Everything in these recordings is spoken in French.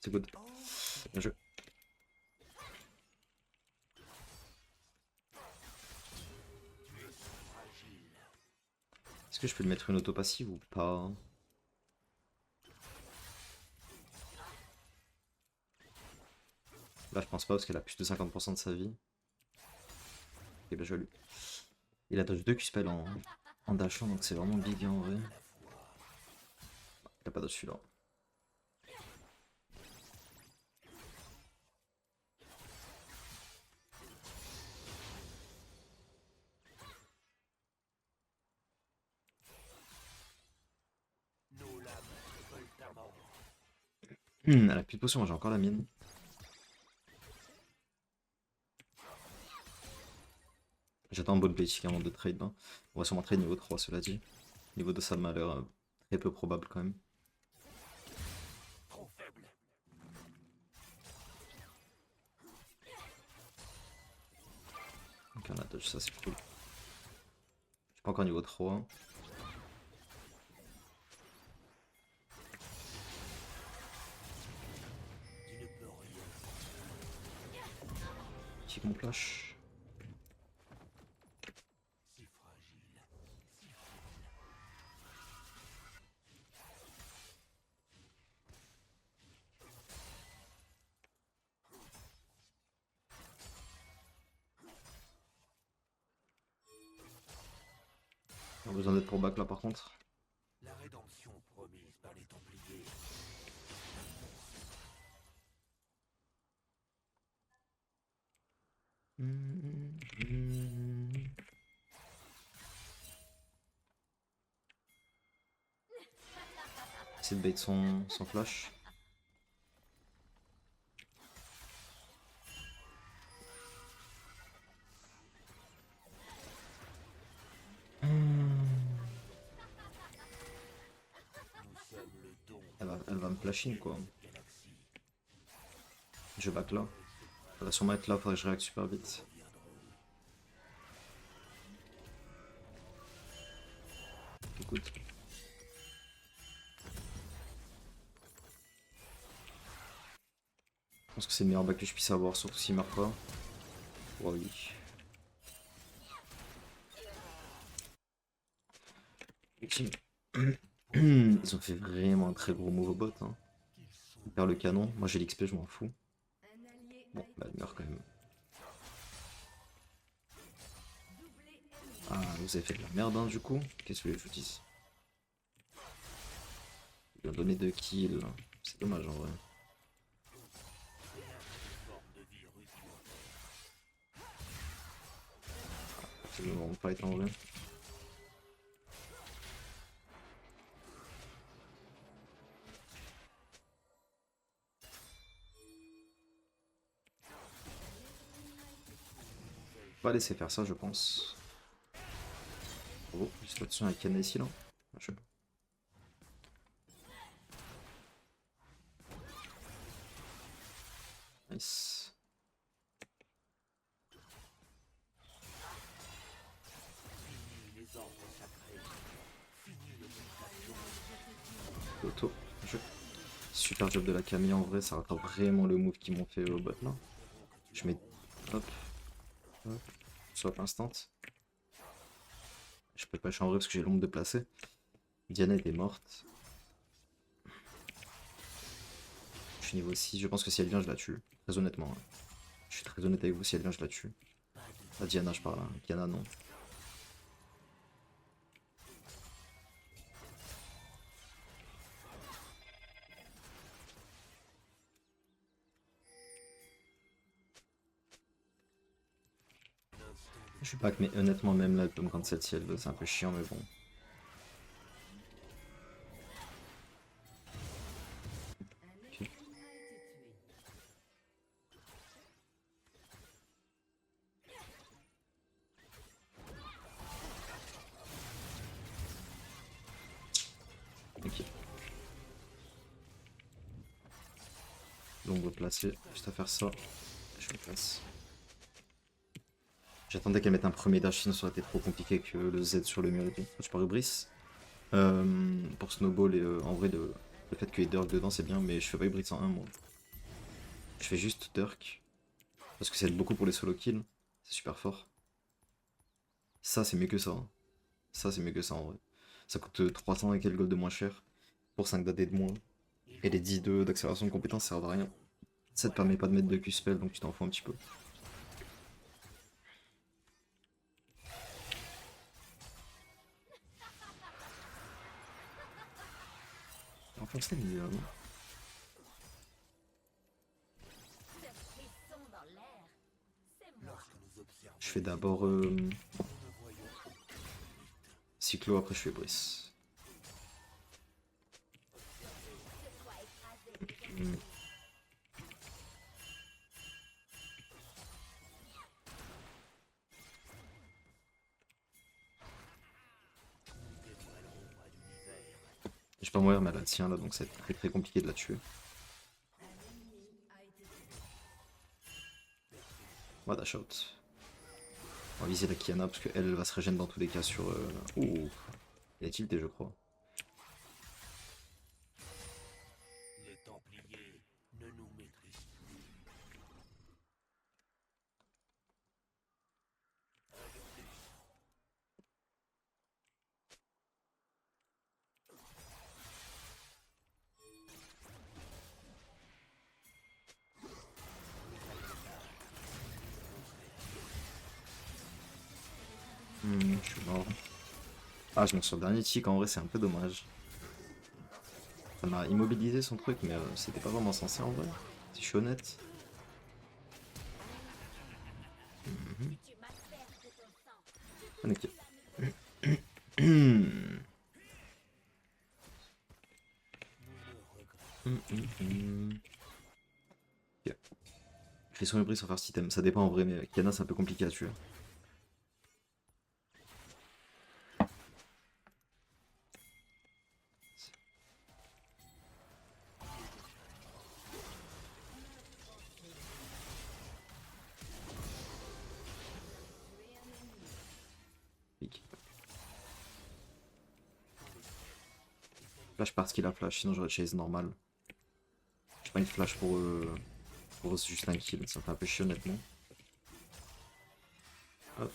C'est good. Bien joué. Est-ce que je peux lui mettre une auto passive ou pas? Là je pense pas parce qu'elle a plus de 50% de sa vie. Ok bah je vais lui. Il a dodge 2 Q-spell en dashant donc c'est vraiment big en vrai. Il a pas dodge celui-là. Elle a plus de potion, moi j'ai encore la mienne. J'attends un bon play avant de trade là. On va sûrement trade niveau 3 cela dit. Niveau 2 ça m'a l'air très peu probable quand même. Ok on a dodge ça c'est cool. Je suis pas encore niveau 3. Kick mon flash. On a besoin d'être pour back là par contre. La rédemption promise par les Templiers. Essayer de bait son flash. Elle va me flashing quoi. Je back là. Elle va sûrement être là, faudrait que je réacte super vite. Écoute. Je pense que c'est le meilleur back que je puisse avoir, surtout s'il meurt pas. Oh oui. Ils ont fait vraiment un très gros move au bot. Hein. Il perd le canon. Moi j'ai l'XP, je m'en fous. Bon, bah elle meurt quand même. Ah, vous avez fait de la merde hein, du coup. Qu'est-ce que je vous dis? Il a donné 2 kills. C'est dommage en vrai. C'est le moment de fight en vrai. Pas laisser faire ça je pense. Oh, juste là-dessus avec Ken ici là. Je... Nice. Auto. Super job de la Camille en vrai, ça rattrape vraiment le move qu'ils m'ont fait au bot là. Je mets hop, hop, swap instant. Je peux pas en vrai parce que j'ai l'ombre de placer. Diana était morte. Je suis niveau 6, je pense que si elle vient je la tue. Très honnêtement. Hein. Je suis très honnête avec vous, si elle vient je la tue. La Diana je parle, hein. Diana non. Je suis pas que mais honnêtement même là elle peut me cancel si elle veut, c'est un peu chiant mais bon. Okay. Ok. L'ombre placée, juste à faire ça. Je me place. J'attendais qu'elle mette un premier dash, sinon ça aurait été trop compliqué que le Z sur le mur et tout. Je pars Ubris. Pour Snowball et en vrai le fait qu'il y ait Dirk dedans c'est bien, mais je fais pas Ubris en 1 moi. Je fais juste Dirk. Parce que ça aide beaucoup pour les solo kills. C'est super fort. Ça, c'est mieux que ça. Hein. Ça, c'est mieux que ça en vrai. Ça coûte 300 et quelques gold de moins cher. Pour 5 d'AD de moins. Et les 10 d'accélération de compétences servent à rien. Ça te permet pas de mettre de Q-spell, donc tu t'en fous un petit peu. Enfin, c'est mieux. Hein. Je fais d'abord Cyclo, après je fais Brice. Je vais pas mourir, mais elle la tient là, donc ça va être très très compliqué de la tuer. On va dash out. On va viser la Kiana parce qu'elle va se régénérer dans tous les cas sur. Ouh, il y a tilté, je crois. Les Templiers ne nous maîtrisent plus. Je suis mort. Ah, je me suis sur le dernier tick, en vrai, c'est un peu dommage. Ça m'a immobilisé son truc, mais c'était pas vraiment censé en vrai. Si je suis honnête. Ok. Ok. Je fais son bris sans faire cet item, ça dépend en vrai, mais Kiana c'est un peu compliqué à tuer. Flash parce qu'il a flash, sinon j'aurais chase normal. J'ai pas une flash pour juste un kill, ça me fait un peu chier honnêtement. Hop.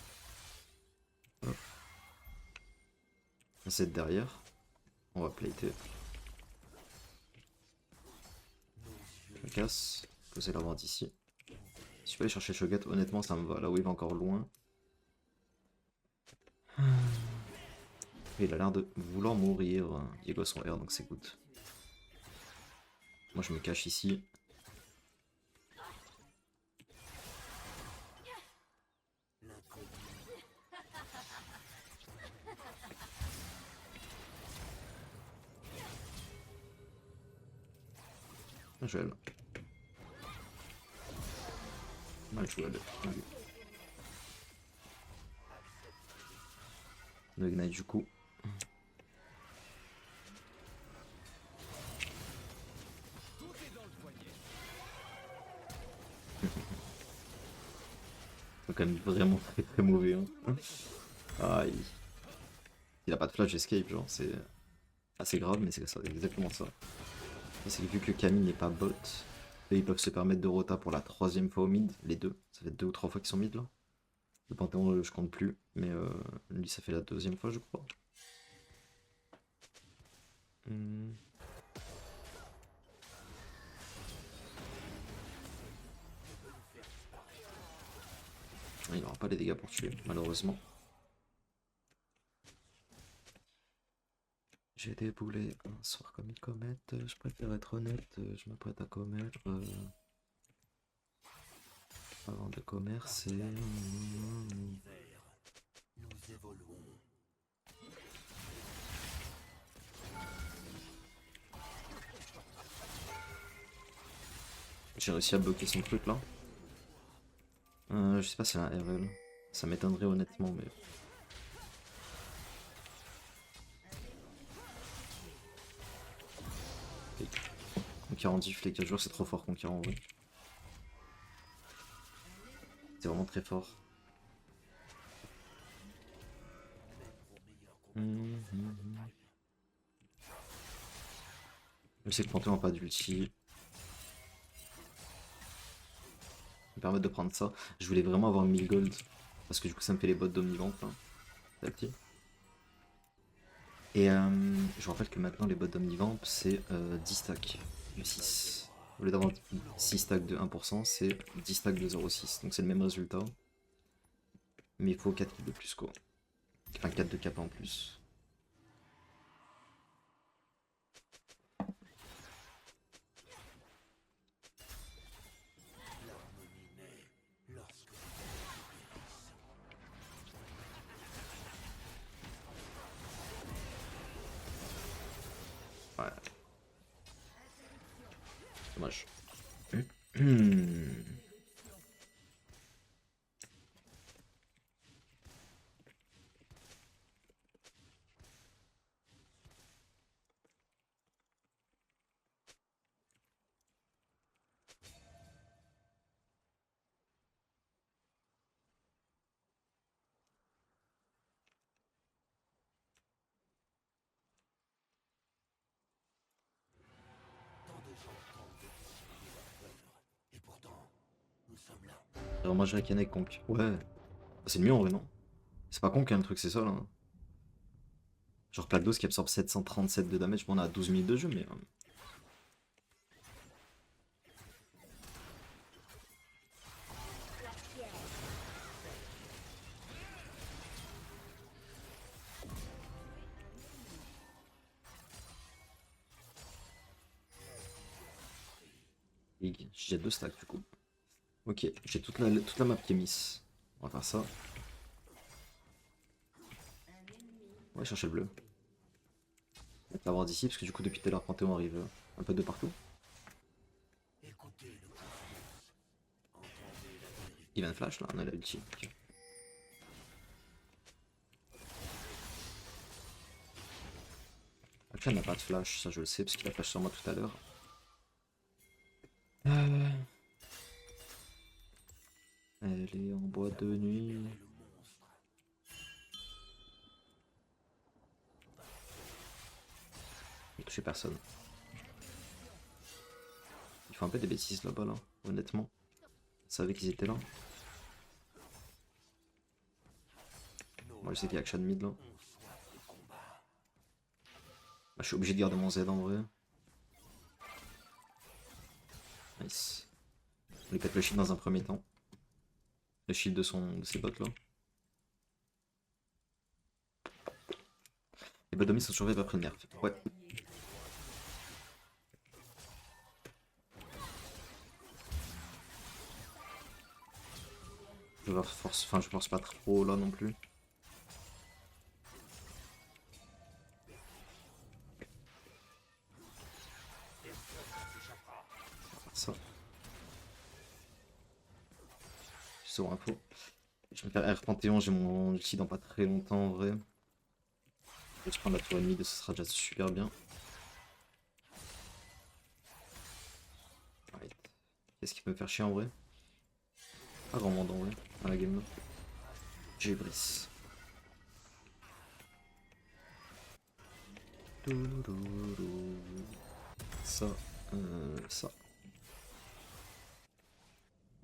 Hop. On set derrière. On va plater. Je me casse. Poser la vente ici. Si je peux aller chercher Shogat, honnêtement ça me va. La wave encore loin. Il a l'air de vouloir mourir. Diego son R donc c'est good. Moi je me cache ici. Je vais mal joué. Le ignite du coup. C'est quand même vraiment très très mauvais. Hein. Aïe. Il a pas de flash escape, genre c'est assez grave, mais c'est exactement ça. C'est que vu que Camille n'est pas bot, eux, ils peuvent se permettre de rota pour la troisième fois au mid, les deux. Ça fait 2 ou 3 fois qu'ils sont mid là. Le Panthéon, je compte plus, mais lui ça fait la deuxième fois je crois. Il n'aura pas les dégâts pour tuer, malheureusement. J'ai déboulé un soir comme une comète, je préfère être honnête, je m'apprête à commettre avant de commercer. Nous évoluons. J'ai réussi à bloquer son truc là. Je sais pas si c'est un RL. Ça m'étonnerait honnêtement, mais. Conquérant diff les 4 jours, c'est trop fort Conquérant en vrai. C'est vraiment très fort. Je sais que Panthéon n'a pas d'ulti. me permettre de prendre ça. Je voulais vraiment avoir 1000 gold, parce que du coup ça me fait les bots d'omnivamp, hein, petit à petit. Et je vous rappelle que maintenant les bots d'omnivamp c'est 10 stacks de 6. Au lieu d'avoir 6 stacks de 1%, c'est 10 stacks de 0,6. Donc c'est le même résultat. Mais il faut 4 kills de plus quoi. Enfin 4 de cap en plus. L'harmonie naît lorsque Ouais. Dommage. tant de gens tentent de dissimuler leurs œuvres, et pourtant, nous sommes là. Alors moi je dirais qu'il y en a qui conquent. Ouais. C'est le mieux en vrai non? C'est pas con qu'un truc c'est ça là. Genre Plague qui absorbe 737 de damage, bon on a 12 minutes de jeu mais... J'ai 2 stacks du coup. Ok, j'ai toute la map qui est mise. On va faire ça. On va chercher le bleu. On va l'avoir d'ici parce que du coup depuis tout à l'heure Panthéon arrive un peu de partout. Écoutez le silence. Entendez la vérité. Il vient de flash là, on a la ulti. Ok. Akshan n'a pas de flash, ça je le sais parce qu'il a flash sur moi tout à l'heure. Elle est en boîte de nuit. Le monstre. Il touché personne. Il faut un peu des bêtises là-bas là, honnêtement. Je savais qu'ils étaient là. Moi je sais qu'il y a Akshan mid là. On soif de combat. Bah, je suis obligé de garder mon Z en vrai. Nice. On lui pète le shield dans un premier temps. Le shield de ses bots là. Les bots d'amis sont survivants après le nerf. Ouais. Je force pas trop là non plus. Ça. Sur info. Je vais faire R Panthéon, j'ai mon ulti dans pas très longtemps en vrai. Je prends la tour ennemie, ce sera déjà super bien. Ouais. Qu'est-ce qui peut me faire chier en vrai? Pas grand monde en vrai, dans la game là. J'ai Brice. Ça, ça.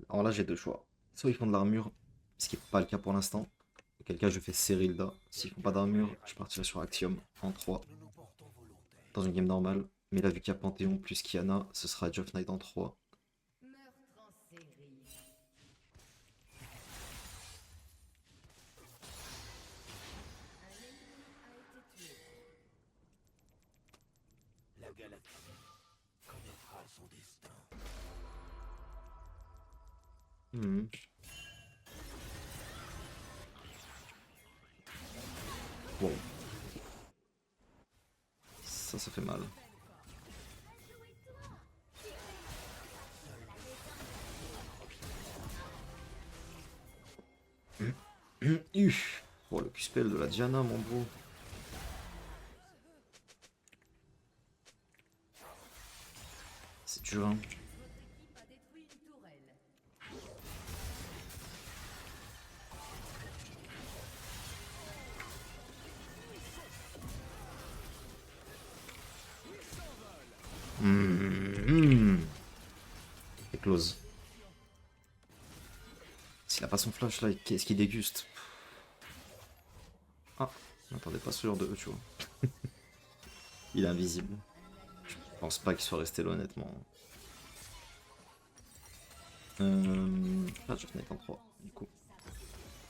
Alors là j'ai deux choix. Soit ils font de l'armure, ce qui n'est pas le cas pour l'instant. Auquel cas je fais Serilda. S'ils font pas d'armure, je partirai sur Axiom en 3 Nous nous portons volontaires. dans une game normale. Mais là vu qu'il y a Panthéon plus Kiana, ce sera Geoff Knight en 3. Meurtre en série. Un ennemi a été tué. La galaxie connaîtra son destin. Bon. Ça fait mal. Oh le Q-spell de la Diana mon bro. C'est dur hein. Votre équipe a détruit une tourelle. C'est close. a pas son flash là, qu'est-ce qu'il déguste? Ah, je m'attendais pas à ce genre de E, tu vois. Il est invisible. Je pense pas qu'il soit resté là, honnêtement. Ah, je venais en 3, du coup.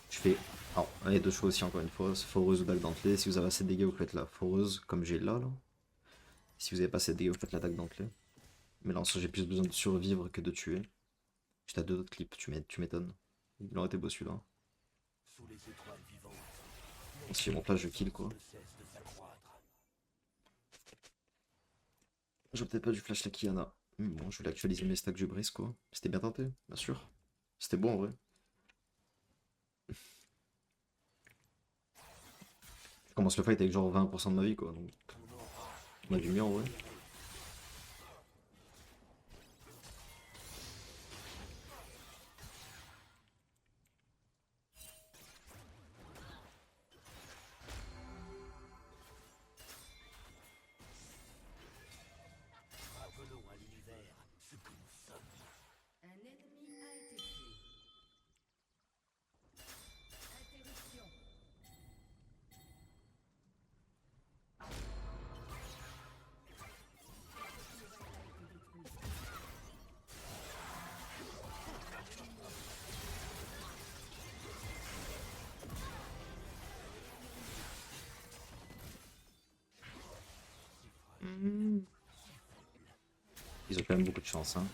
Je fais. Alors, allez, deux choix aussi, encore une fois. Foreuse ou dague dentelée. Si vous avez assez de dégâts, vous faites la foreuse, comme j'ai là. Si vous avez pas assez de dégâts, vous faites la dague dentelée. Mais là, en soi, j'ai plus besoin de survivre que de tuer. J'étais à deux autres clips, tu m'étonnes. Il aurait été beau celui-là. Sous les étoiles vivantes, Si j'ai mon flash, je kill quoi. ne cesse de s'accroître. J'aurais peut-être pas du flash la Kiana. Mais bon, je voulais actualiser mes stacks du brise quoi. C'était bien tenté, bien sûr. C'était bon en vrai. Je commence le fight avec genre 20% de ma vie quoi. Donc on a du mieux en vrai. Rappelons à l'univers ce que nous sommes. Un ennemi a été tué. Interruption. Ils ont quand même beaucoup de chance hein.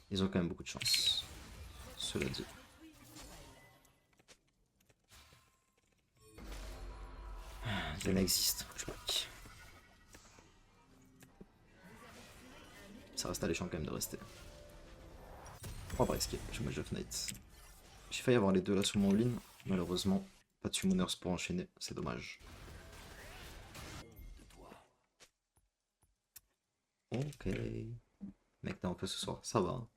Ils ont quand même beaucoup de chance. Cela dit. Zen existe, faut que je back. Ça reste alléchant quand même de rester. On va pas risquer, je mets Jeff Knight. J'ai failli avoir les deux là sur mon ligne, malheureusement, pas de summoners pour enchaîner, c'est dommage. Ok. Mec, t'es un peu ce soir, ça va. Hein.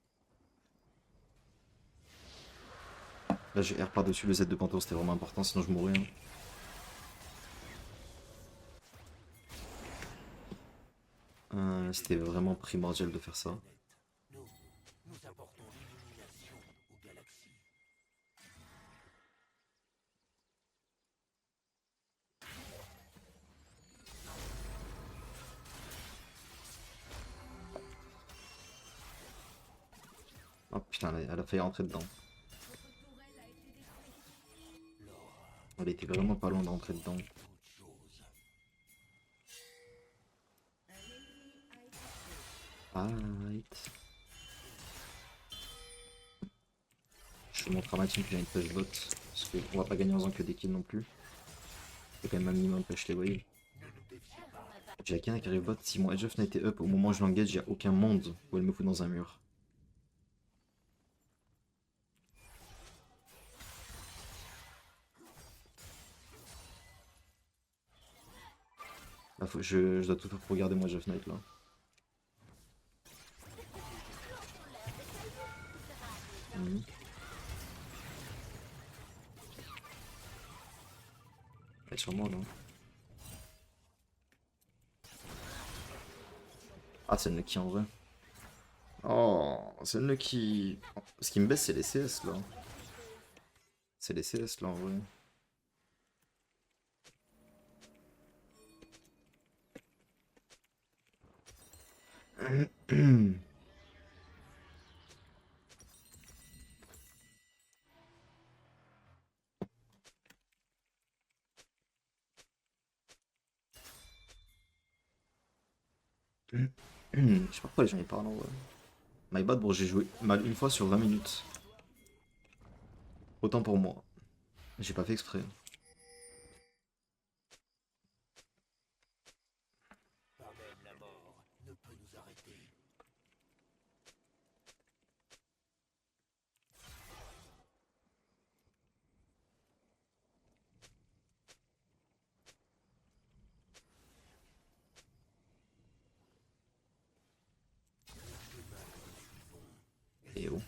Là j'ai R par-dessus le Z de Panto, c'était vraiment important, sinon je mourrais. Hein. C'était vraiment primordial de faire ça. Nous apportons l'illumination aux galaxies. Oh putain, elle a failli rentrer dedans. Elle était vraiment pas loin d'entrer dedans. Toute chose. Right. Je montre à ma team que j'ai une push bot. Parce qu'on va pas gagner en faisant que des kills non plus. Faut quand même un minimum push les waves. J'ai Akina qui arrive bot. Si mon Edge of Night est up au moment où je l'engage, il n'y a aucun monde où elle me fout dans un mur. Là, je dois tout faire pour garder mon Edge of Night là. Elle est sur moi là. Ah, c'est le Lucky en vrai. Oh, c'est le Lucky. Ce qui me baisse, c'est les CS là. C'est les CS là en vrai. Je sais pas pourquoi les gens y parlent en vrai. My bad, bon, j'ai joué mal une fois sur 20 minutes. Autant pour moi. J'ai pas fait exprès. Pas même la mort ne peut nous arrêter. Et oh.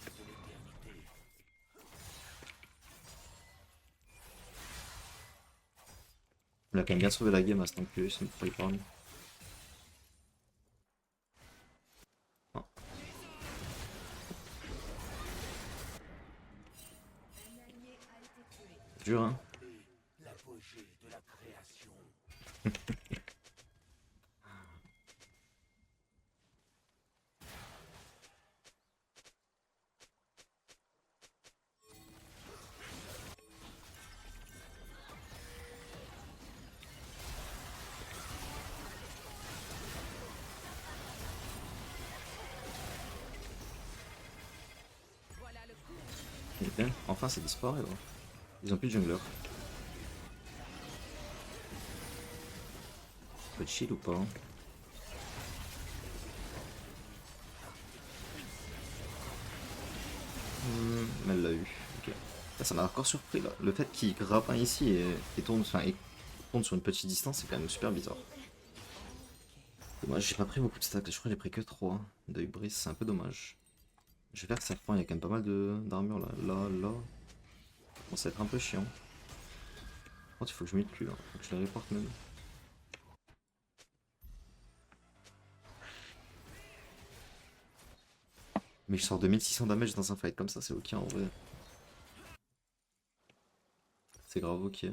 On a quand même bien sauvé la game à cet enculé, ça me ferait parler. Dur, hein. L'apogée de la création. Il est bien. Enfin, ça disparaît. Ouais. Ils ont plus de jungler. Peut de shield ou pas? Elle l'a eu. Ok. Là, ça m'a encore surpris là. Le fait qu'il grappe un ici et tourne, enfin, et tourne sur une petite distance, c'est quand même super bizarre. Dommage, j'ai pas pris beaucoup de stacks. Je crois que j'ai pris que 3 de Hubris, c'est un peu dommage. Je vais faire que ça reprend, il y a quand même pas mal d'armure là. Là. Bon, ça va être un peu chiant. Par contre, il faut que je mette le cul là. Faut que je les reporte même. Mais je sors 2600 damage dans un fight comme ça, c'est ok en vrai. C'est grave ok.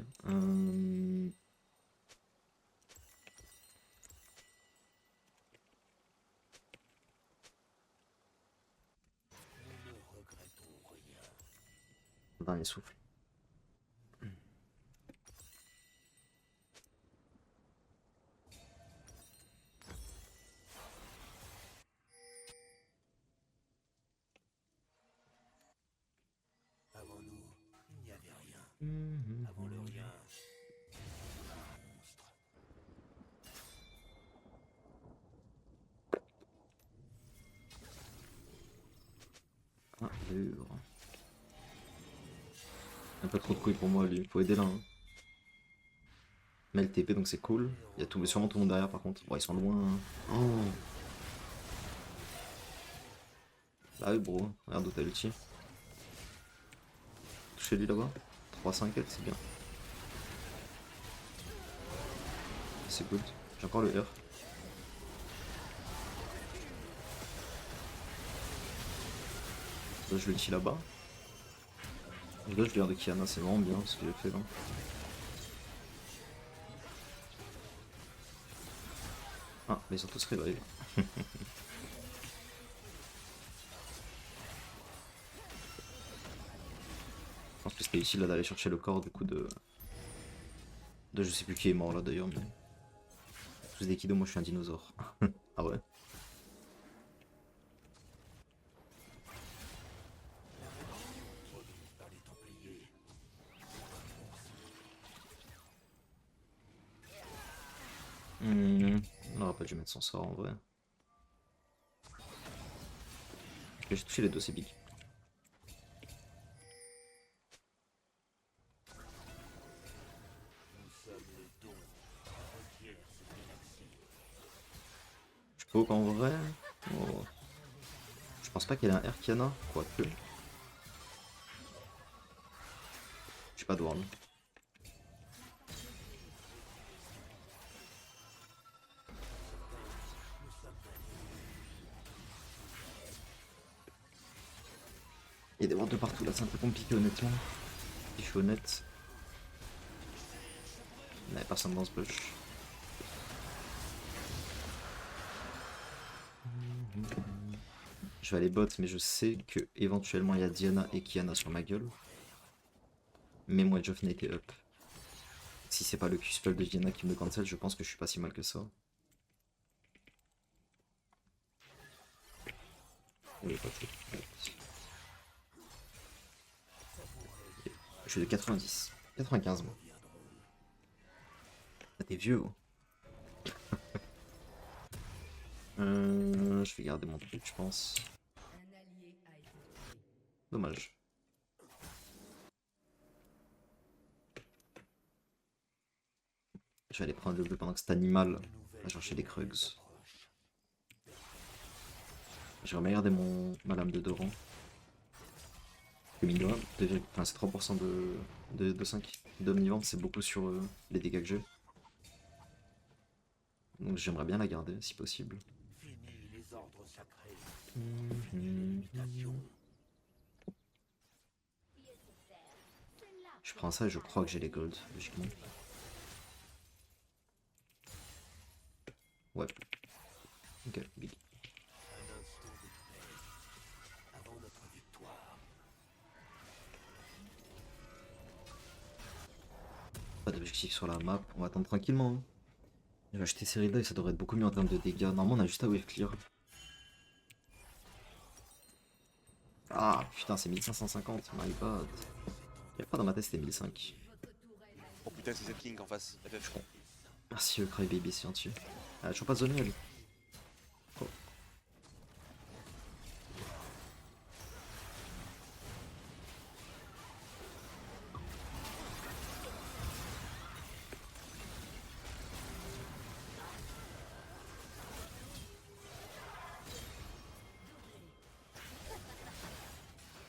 Dernier souffle. Avant nous, il n'y avait rien. Avant le rien, monstre. Ah, dur. Un peu trop de couilles pour moi lui, faut aider là. Hein. Mais le TP donc c'est cool. Il y a sûrement tout le monde derrière par contre. Bon, ils sont loin. Hein. Oh. Bah oui bro, regarde où t'as l'ulti. Touchez lui là-bas. 3-5 L, c'est bien. C'est good. J'ai encore le R. Là je l'ulti là-bas. Et là je viens de Kiana, c'est vraiment bien ce que j'ai fait là. Ah, mais ils sont tous revive. Je pense que c'était utile là d'aller chercher le corps du coup de je sais plus qui est mort là d'ailleurs, mais. Tous des kidos, moi je suis un dinosaure. Ah ouais. Par les Templiers. On n'aurait pas dû mettre son sort en vrai. J'ai touché les deux, c'est big. Nous sommes le don. Requiert ce galaxie. Je peux en vrai. Oh. Je pense pas qu'elle ait un R Kiana, quoique. J'ai pas de ward. Il y a des wards de partout là, c'est un peu compliqué honnêtement. Si je suis honnête. Il n'y avait personne dans ce bush. Je vais aller bot, mais je sais que éventuellement il y a Diana et Kiana sur ma gueule. Mais moi, Joffney était up. Si c'est pas le Q-spell de Diana qui me cancel, je pense que je suis pas si mal que ça. Oui, pas trop. Je suis de 90. 95 moi. Ah, t'es vieux. Oh. Je vais garder mon truc, je pense. Un allié a été tué. Dommage. Je vais aller prendre le bleu pendant que cet animal va chercher des Krugs. Je vais regarder ma lame de Doran. C'est minimum, enfin, c'est 3% de 5 d'omnivante, c'est beaucoup sur les dégâts que j'ai. Donc j'aimerais bien la garder si possible. Fini les ordres sacrés. Fini les mutations. Je Je prends ça et je crois que j'ai les golds, logiquement. Ouais. Ok, big. Un instant de paix avant notre victoire. Pas d'objectif sur la map, on va attendre tranquillement. Hein. Je vais acheter Serida et ça devrait être beaucoup mieux en termes de dégâts. Normalement on a juste à wave clear. Ah putain c'est 1550, my god. Y'a pas dans ma tête c'était 1005. Oh putain, c'est cette King en face. FF, je crois. Merci Crybaby c'est gentil. Ah, toujours pas zoné elle. Oh.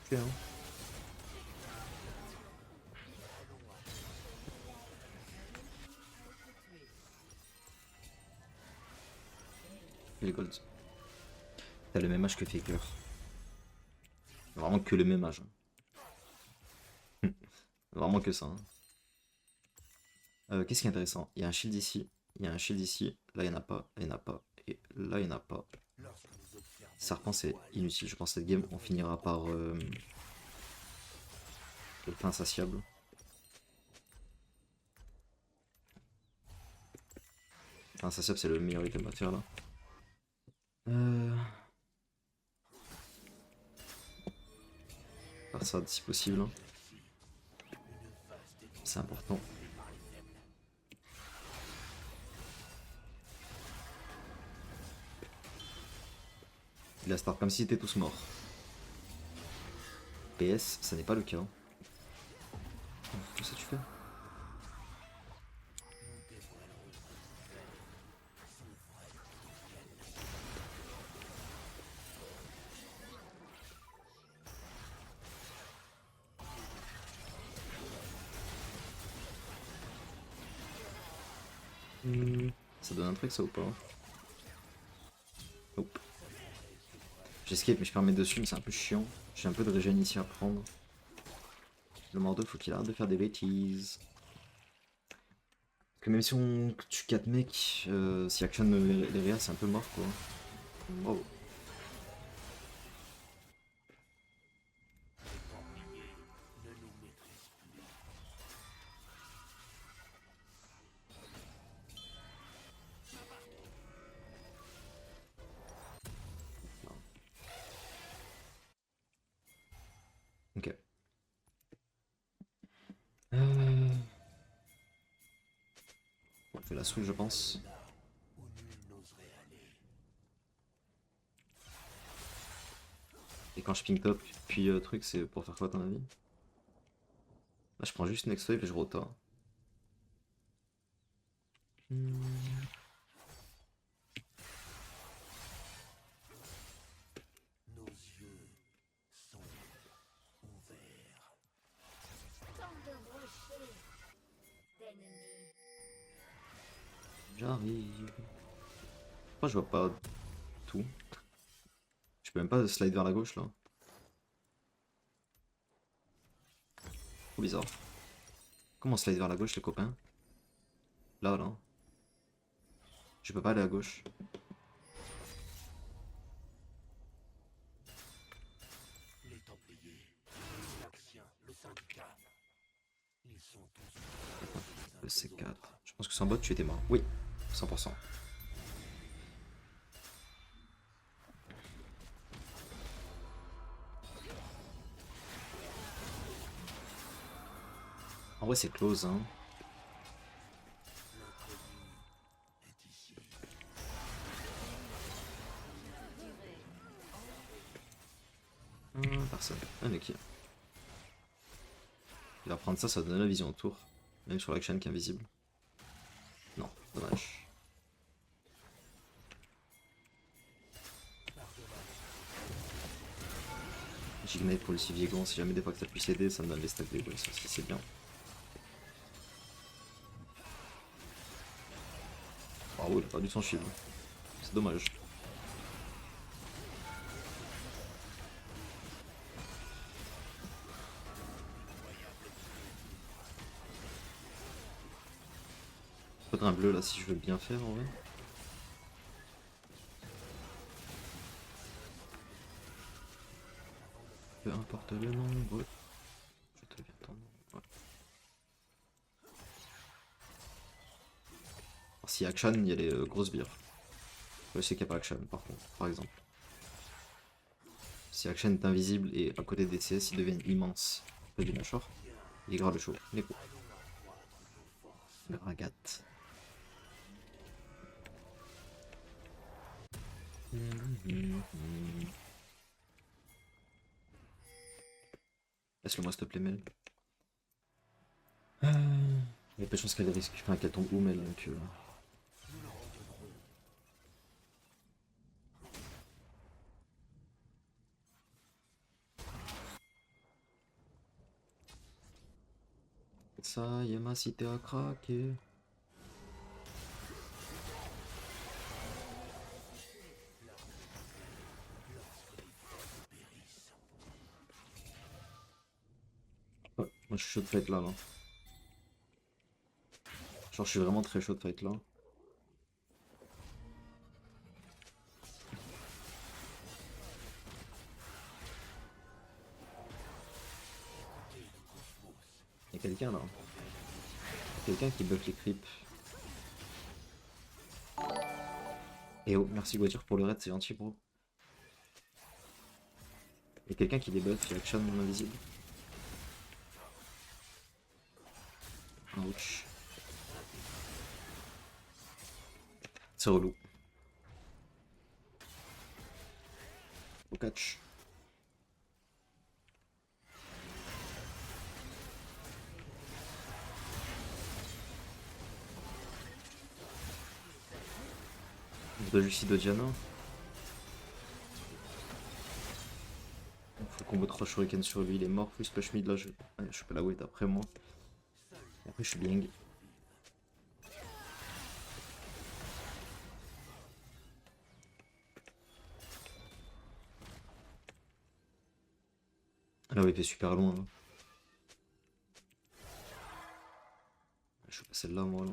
Ok, hein. Les golds. T'as le même âge que Faker. Vraiment que le même âge. Hein. Vraiment que ça. Hein. Qu'est-ce qui est intéressant? Il y a un shield ici. Il y a un shield ici. Là il n'y en a pas. Là il n'y en a pas. Et là il n'y en a pas. Serpent c'est inutile. Je pense que cette game on finira par le pain insatiable. Insatiable c'est le meilleur item à faire là. Faire ça si possible. Hein. C'est important. Il a start comme s'ils étaient tous morts. PS, ça n'est pas le cas. Qu'est-ce que tu fais? Ça donne un truc ça ou pas? Nope. J'escape mais je peux remettre dessus mais c'est un peu chiant. J'ai un peu de régène ici à prendre. Le Mordo faut qu'il arrête de faire des bêtises. Parce que même si on tue 4 mecs, si action les réa c'est un peu mort quoi. Wow. Ok. On fait la souille je pense. Et quand je ping top, puis truc, c'est pour faire quoi à ton avis? Là je prends juste next wave et je rota. Nos yeux sont ouverts. Tant de rochers d'ennemis. J'arrive. Pourquoi je vois pas tout? Je peux même pas slide vers la gauche là. Trop bizarre. Comment slide vers la gauche les copains? Là là. Je peux pas aller à gauche. Les Templiers, les Axiens, le syndicat. Ils sont tous Le C4. Je pense que sans bot tu étais mort. Oui, 100%. En vrai c'est close hein. Personne. Un mec. Il va prendre ça, ça donne la vision autour. Même sur l'action qui est invisible. Non, dommage. J'ignite pour le Civiegon, si jamais des fois que ça puisse aider, ça me donne les stacks des boys, ça c'est bien. Ah oui, il a perdu son shield. C'est dommage. Faudrait un bleu là si je veux bien faire en vrai. Peu importe le nombre. Je te viens ton nom. Ouais. Alors, si action, il y a les grosses bières. Je sais qu'il n'y a pas action par contre, par exemple. Si action est invisible et à côté des CS, ils deviennent immenses. Peu du mâchoire. Il est grave le chaud. Les coups. Le ragat. Laisse-le moi s'il te plaît, Mel. Il y a pas de chance qu'elle risque. Enfin, qu'elle tombe où, Mel, donc. Ça y est, ma cité a craqué. Ouais, moi je suis chaud de fight là. Genre je suis vraiment très chaud de fight là. Il y a quelqu'un là. Quelqu'un qui buff les creeps. Et oh, merci Gotir pour le raid, c'est gentil bro. Il y a quelqu'un qui les buff, il y a action invisible. Ouch. C'est relou. Au catch. De Lucie de Diana. Faut combo 3 shuriken sur lui, il est mort, plus push mid là, je peux la wait après moi. Et après je suis bien. La wave est super loin là. Je suis pas celle-là moi là.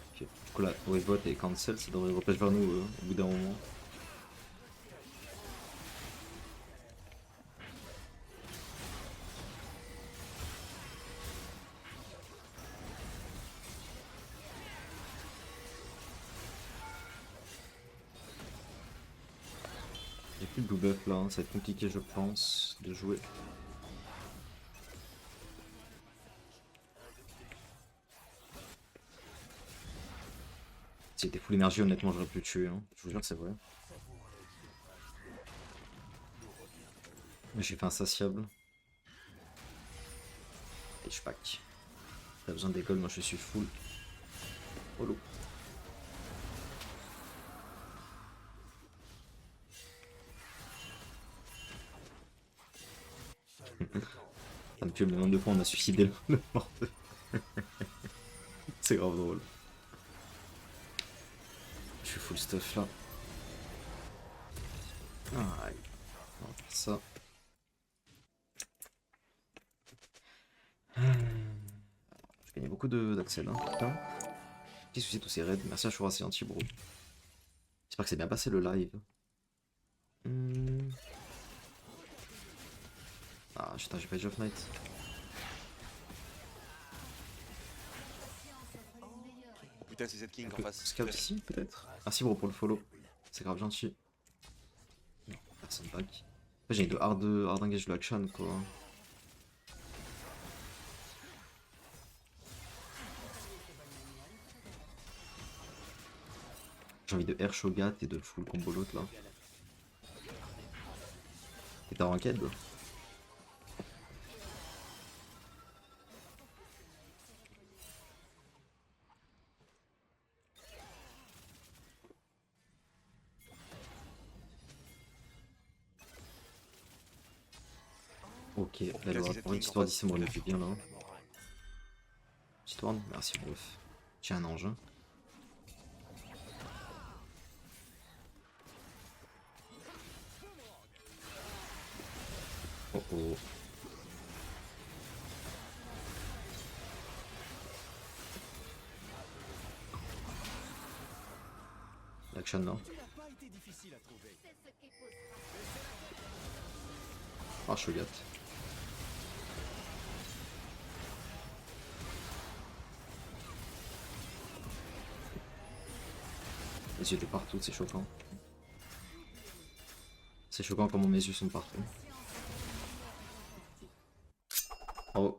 Ok, du coup la wave bot est cancel, ça devrait repêcher vers nous au bout d'un moment. Il n'y a plus de blue buff là, hein. Ça va être compliqué je pense de jouer. Si c'était full énergie honnêtement j'aurais pu le tuer, hein. Je vous jure que c'est vrai. Mais j'ai fait insatiable. Et je pack. T'as besoin d'école, moi je suis full. Holo. Ça me tue le nombre de fois on a suicidé le mort. C'est grave drôle. Je suis full stuff là. Ah, on va faire ça. Je gagnais beaucoup d'accès là. Putain. Qu'est-ce que c'est tous ces raids? Merci à Shura, c'est anti bro. J'espère que c'est bien passé le live. Ah putain, j'ai pas Age of Night. Oh putain, c'est cette king en face. Scout ici peut-être. Merci bro pour le follow. C'est grave gentil. Non, personne back. Après j'ai de hard engage de action quoi. J'ai envie de air shogat et de full combo l'autre là. Et t'as ranked? Ok, elle va pour une petite histoire d'ici, moi, elle fait bien là. Petite tourne, merci bref. J'ai un ange. Action là. Ah, Shogat. Les yeux étaient partout, c'est choquant. C'est choquant comment mes yeux sont partout. Oh.